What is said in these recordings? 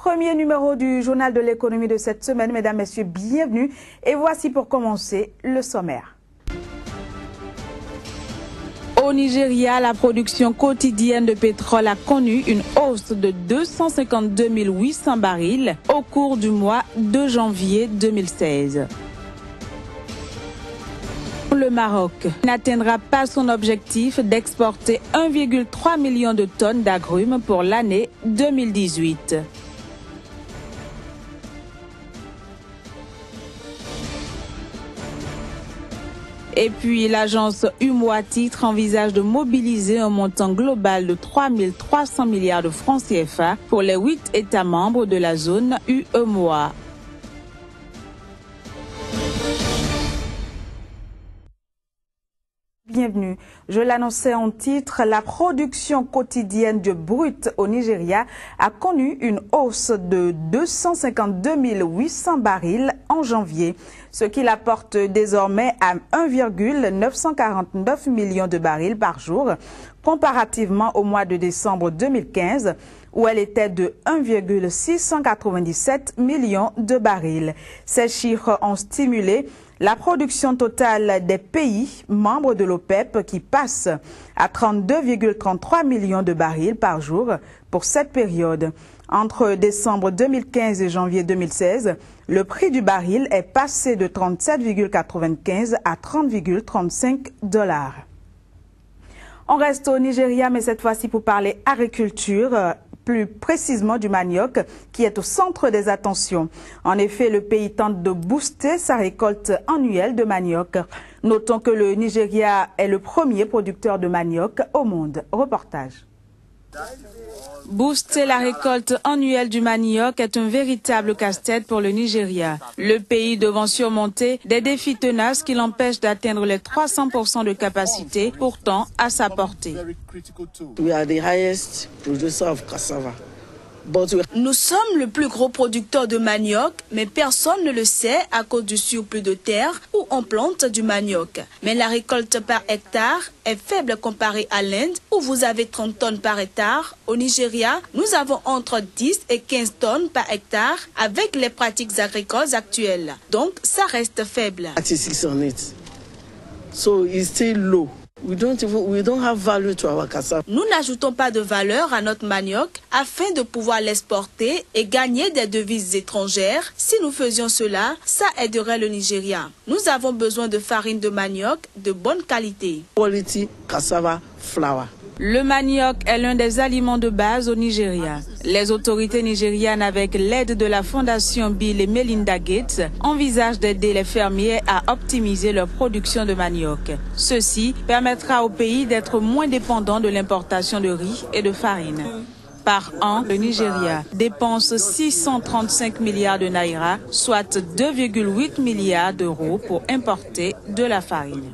Premier numéro du journal de l'économie de cette semaine. Mesdames, Messieurs, bienvenue. Et voici pour commencer le sommaire. Au Nigeria, la production quotidienne de pétrole a connu une hausse de 252 800 barils au cours du mois de janvier 2016. Le Maroc n'atteindra pas son objectif d'exporter 1,3 million de tonnes d'agrumes pour l'année 2018. Et puis, l'agence UEMOA Titres envisage de mobiliser un montant global de 3 300 milliards de francs CFA pour les 8 États membres de la zone UEMOA. Bienvenue. Je l'annonçais en titre, la production quotidienne de brut au Nigeria a connu une hausse de 252 800 barils en janvier, ce qui la porte désormais à 1,949 millions de barils par jour, comparativement au mois de décembre 2015, où elle était de 1,697 millions de barils. Ces chiffres ont stimulé la production totale des pays membres de l'OPEP qui passe à 32,33 millions de barils par jour pour cette période. Entre décembre 2015 et janvier 2016, le prix du baril est passé de 37,95 à 30,35 $. On reste au Nigeria, mais cette fois-ci pour parler agriculture, plus précisément du manioc, qui est au centre des attentions. En effet, le pays tente de booster sa récolte annuelle de manioc. Notons que le Nigeria est le premier producteur de manioc au monde. Reportage. Booster la récolte annuelle du manioc est un véritable casse-tête pour le Nigeria. Le pays devant surmonter des défis tenaces qui l'empêchent d'atteindre les 300% de capacité, pourtant à sa portée. Nous sommes le plus gros producteur de manioc, mais personne ne le sait à cause du surplus de terre où on plante du manioc. Mais la récolte par hectare est faible comparée à l'Inde où vous avez 30 tonnes par hectare. Au Nigeria, nous avons entre 10 et 15 tonnes par hectare avec les pratiques agricoles actuelles. Donc, ça reste faible. So it's still low. We don't have value to our cassava. Nous n'ajoutons pas de valeur à notre manioc afin de pouvoir l'exporter et gagner des devises étrangères. Si nous faisions cela, ça aiderait le Nigeria. Nous avons besoin de farine de manioc de bonne qualité. Quality cassava flour. Le manioc est l'un des aliments de base au Nigeria. Les autorités nigérianes, avec l'aide de la fondation Bill et Melinda Gates, envisagent d'aider les fermiers à optimiser leur production de manioc. Ceci permettra au pays d'être moins dépendant de l'importation de riz et de farine. Par an, le Nigeria dépense 635 milliards de naira, soit 2,8 milliards d'euros pour importer de la farine.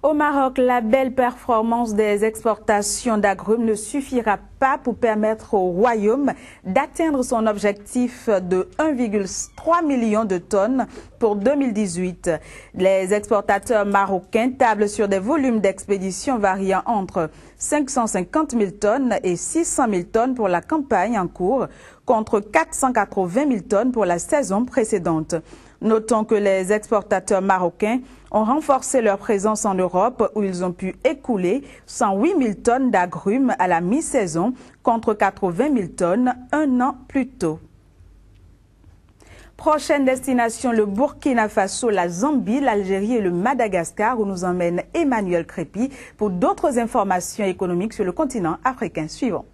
Au Maroc, la belle performance des exportations d'agrumes ne suffira pas pour permettre au Royaume d'atteindre son objectif de 1,3 million de tonnes pour 2018. Les exportateurs marocains tablent sur des volumes d'expédition variant entre 550 000 tonnes et 600 000 tonnes pour la campagne en cours, contre 480 000 tonnes pour la saison précédente. Notons que les exportateurs marocains ont renforcé leur présence en Europe où ils ont pu écouler 108 000 tonnes d'agrumes à la mi-saison contre 80 000 tonnes un an plus tôt. Prochaine destination, le Burkina Faso, la Zambie, l'Algérie et le Madagascar où nous emmène Emmanuel Crépi pour d'autres informations économiques sur le continent africain suivant.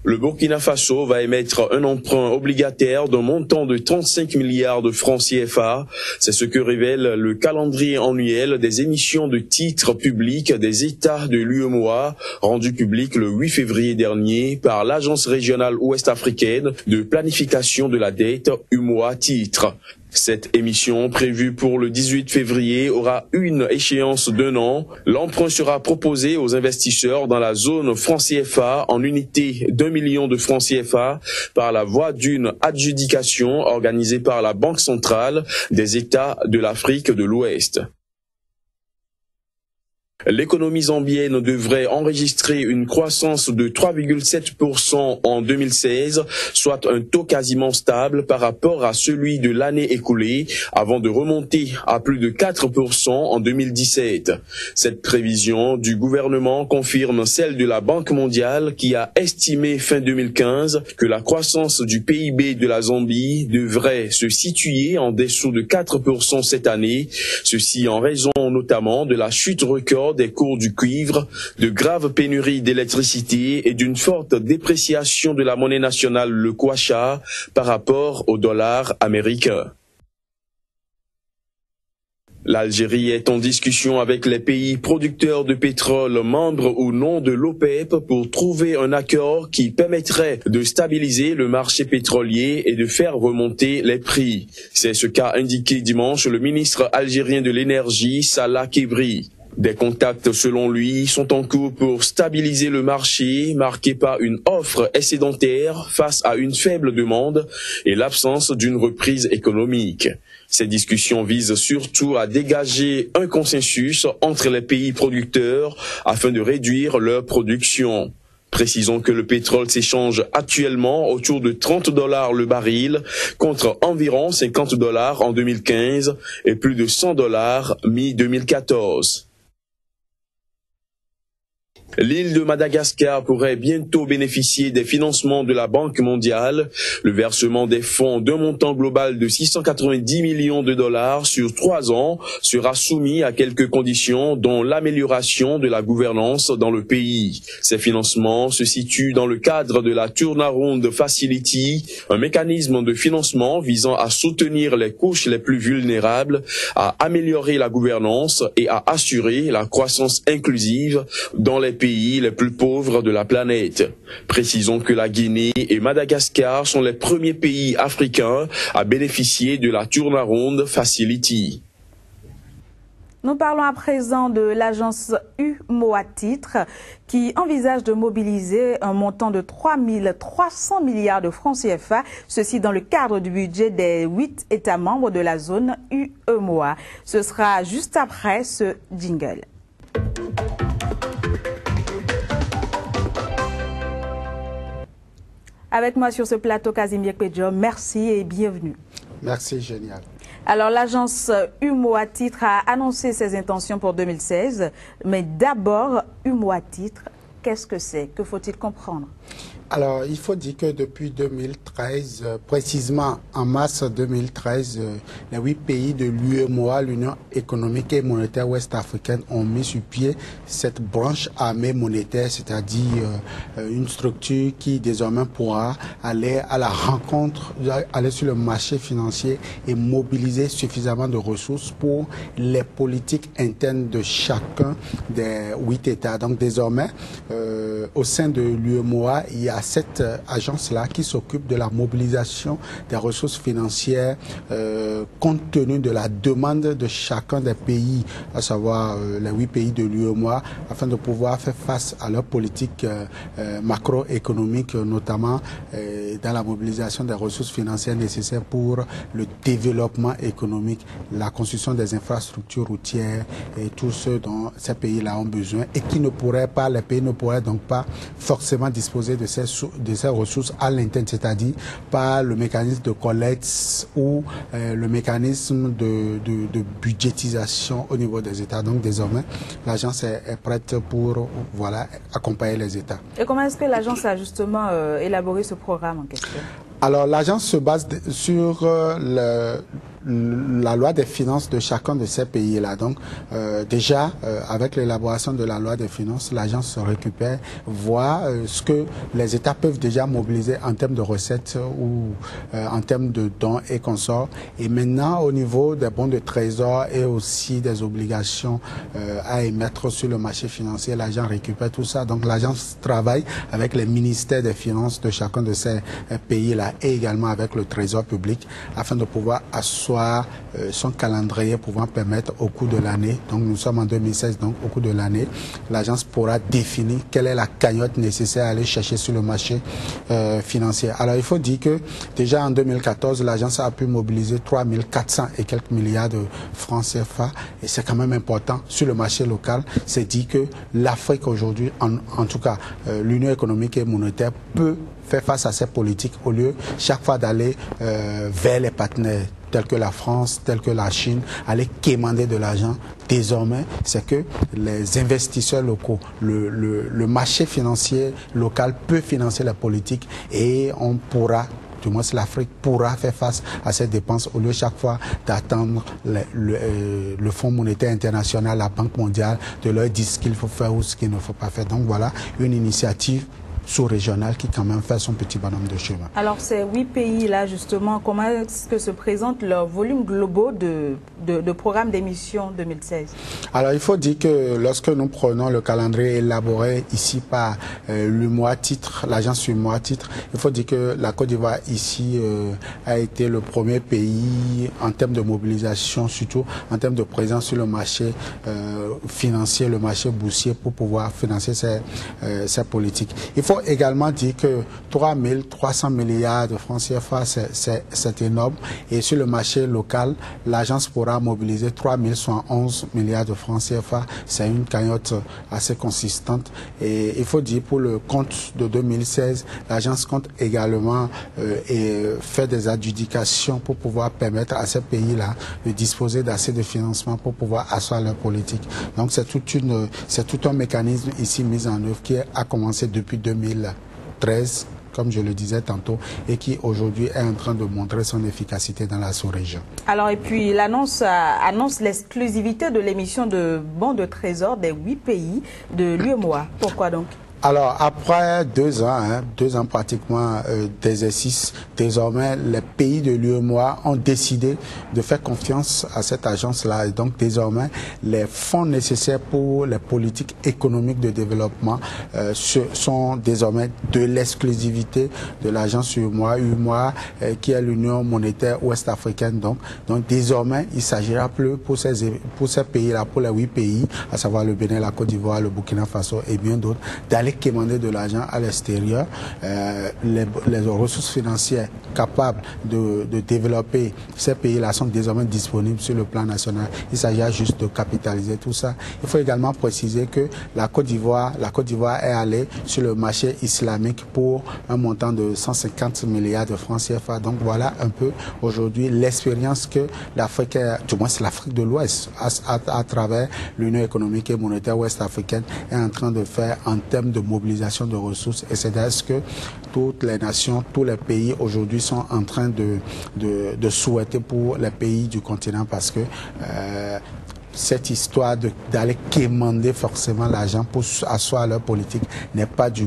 Le Burkina Faso va émettre un emprunt obligataire d'un montant de 35 milliards de francs CFA. C'est ce que révèle le calendrier annuel des émissions de titres publics des États de l'UEMOA, rendu public le 8 février dernier par l'Agence régionale ouest-africaine de planification de la dette UEMOA Titres. Cette émission, prévue pour le 18 février, aura une échéance d'1 an. L'emprunt sera proposé aux investisseurs dans la zone franc CFA en unité d'1 million de francs CFA par la voie d'une adjudication organisée par la Banque centrale des États de l'Afrique de l'Ouest. L'économie zambienne devrait enregistrer une croissance de 3,7% en 2016, soit un taux quasiment stable par rapport à celui de l'année écoulée, avant de remonter à plus de 4% en 2017. Cette prévision du gouvernement confirme celle de la Banque mondiale qui a estimé fin 2015 que la croissance du PIB de la Zambie devrait se situer en dessous de 4% cette année, ceci en raison notamment de la chute record des cours du cuivre, de graves pénuries d'électricité et d'une forte dépréciation de la monnaie nationale, le kwacha, par rapport au dollar américain. L'Algérie est en discussion avec les pays producteurs de pétrole, membres ou non de l'OPEP, pour trouver un accord qui permettrait de stabiliser le marché pétrolier et de faire remonter les prix. C'est ce qu'a indiqué dimanche le ministre algérien de l'énergie, Salah Kebri. Des contacts, selon lui, sont en cours pour stabiliser le marché, marqué par une offre excédentaire face à une faible demande et l'absence d'une reprise économique. Ces discussions visent surtout à dégager un consensus entre les pays producteurs afin de réduire leur production. Précisons que le pétrole s'échange actuellement autour de $30 le baril, contre environ $50 en 2015 et plus de $100 mi-2014. L'île de Madagascar pourrait bientôt bénéficier des financements de la Banque mondiale. Le versement des fonds d'un montant global de 690 millions de dollars sur 3 ans sera soumis à quelques conditions, dont l'amélioration de la gouvernance dans le pays. Ces financements se situent dans le cadre de la Turnaround Facility, un mécanisme de financement visant à soutenir les couches les plus vulnérables, à améliorer la gouvernance et à assurer la croissance inclusive dans les pays les plus pauvres de la planète. Précisons que la Guinée et Madagascar sont les premiers pays africains à bénéficier de la Turnaround Facility. Nous parlons à présent de l'agence UMOA Titres qui envisage de mobiliser un montant de 3 300 milliards de francs CFA, ceci dans le cadre du budget des 8 États membres de la zone UMOA. Ce sera juste après ce jingle. Avec moi sur ce plateau, Casimir Pedjo, merci et bienvenue. Merci, génial. Alors, l'agence UMOA Titres a annoncé ses intentions pour 2016. Mais d'abord, UMOA Titres, qu'est-ce que c'est? Que faut-il comprendre? Alors, il faut dire que depuis 2013, précisément en mars 2013, les 8 pays de l'UEMOA, l'Union économique et monétaire ouest-africaine, ont mis sur pied cette branche armée monétaire, c'est-à-dire une structure qui désormais pourra aller à la rencontre, aller sur le marché financier et mobiliser suffisamment de ressources pour les politiques internes de chacun des 8 États. Donc désormais, au sein de l'UEMOA, il y a cette agence-là qui s'occupe de la mobilisation des ressources financières compte tenu de la demande de chacun des pays, à savoir les 8 pays de l'UEMOA, afin de pouvoir faire face à leur politique macroéconomique, notamment dans la mobilisation des ressources financières nécessaires pour le développement économique, la construction des infrastructures routières et tout ce dont ces pays-là ont besoin et qui ne pourraient pas, les pays ne pourraient donc pas forcément disposer de ces ressources à l'interne, c'est-à-dire par le mécanisme de collecte ou le mécanisme de budgétisation au niveau des États. Donc désormais, l'agence est prête pour accompagner les États. Et comment est-ce que l'agence a justement élaboré ce programme en question? Alors l'agence se base sur la loi des finances de chacun de ces pays-là. Donc déjà, avec l'élaboration de la loi des finances, l'agence se récupère, voit ce que les États peuvent déjà mobiliser en termes de recettes ou en termes de dons et consorts. Et maintenant, au niveau des bons de trésor et aussi des obligations à émettre sur le marché financier, l'agence récupère tout ça. Donc l'agence travaille avec les ministères des finances de chacun de ces pays-là et également avec le trésor public afin de pouvoir assurer soit son calendrier pouvant permettre au cours de l'année, donc nous sommes en 2016, donc au cours de l'année, l'agence pourra définir quelle est la cagnotte nécessaire à aller chercher sur le marché financier. Alors il faut dire que déjà en 2014, l'agence a pu mobiliser 3400 et quelques milliards de francs CFA, et c'est quand même important sur le marché local. C'est dit que l'Afrique aujourd'hui, en tout cas l'Union économique et monétaire peut faire face à ces politiques au lieu chaque fois d'aller vers les partenaires tels que la France, tels que la Chine, aller quémander de l'argent. Désormais, c'est que les investisseurs locaux, le marché financier local peut financer la politique et on pourra, du moins l'Afrique pourra faire face à ces dépenses au lieu chaque fois d'attendre le Fonds monétaire international, la Banque mondiale, de leur dire ce qu'il faut faire ou ce qu'il ne faut pas faire. Donc voilà une initiative sous-régionale qui quand même fait son petit bonhomme de chemin. Alors ces 8 pays-là, justement, comment est-ce que se présente leur volume global de programme d'émission 2016? Alors il faut dire que lorsque nous prenons le calendrier élaboré ici par l'UMOA Titre, l'agence UMOA Titre, il faut dire que la Côte d'Ivoire ici a été le premier pays en termes de mobilisation, surtout en termes de présence sur le marché financier, le marché boursier pour pouvoir financer ces politiques. Il faut également dire que 3300 milliards de francs CFA, c'est énorme. Et sur le marché local, l'agence pourra mobiliser 3111 milliards de francs CFA. C'est une cagnotte assez consistante. Et il faut dire pour le compte de 2016, l'agence compte également faire des adjudications pour pouvoir permettre à ces pays-là de disposer d'assez de financement pour pouvoir asseoir leur politique. Donc c'est tout un mécanisme ici mis en œuvre qui a commencé depuis 2013, comme je le disais tantôt, et qui aujourd'hui est en train de montrer son efficacité dans la sous-région. Alors, et puis l'annonce annonce l'exclusivité de l'émission de bons de trésor des 8 pays de l'UEMOA. Pourquoi donc? Alors, après 2 ans pratiquement d'exercice, désormais, les pays de l'UEMOA ont décidé de faire confiance à cette agence-là. Et donc, désormais, les fonds nécessaires pour les politiques économiques de développement sont désormais de l'exclusivité de l'agence UEMOA, qui est l'Union monétaire ouest-africaine. Donc, désormais, il ne s'agira plus pour ces pays-là, pour les 8 pays, à savoir le Bénin, la Côte d'Ivoire, le Burkina Faso et bien d'autres, d'aller quémander de l'argent à l'extérieur. Les ressources financières capables de développer ces pays-là sont désormais disponibles sur le plan national. Il s'agit juste de capitaliser tout ça. Il faut également préciser que la Côte d'Ivoire est allée sur le marché islamique pour un montant de 150 milliards de francs CFA. Donc voilà un peu aujourd'hui l'expérience que l'Afrique, du moins c'est l'Afrique de l'Ouest, à travers l'Union économique et monétaire ouest-africaine, est en train de faire en termes de mobilisation de ressources. Et c'est à ce que toutes les nations, tous les pays aujourd'hui sont en train de souhaiter pour les pays du continent, parce que cette histoire d'aller quémander forcément l'argent pour asseoir leur politique n'est pas du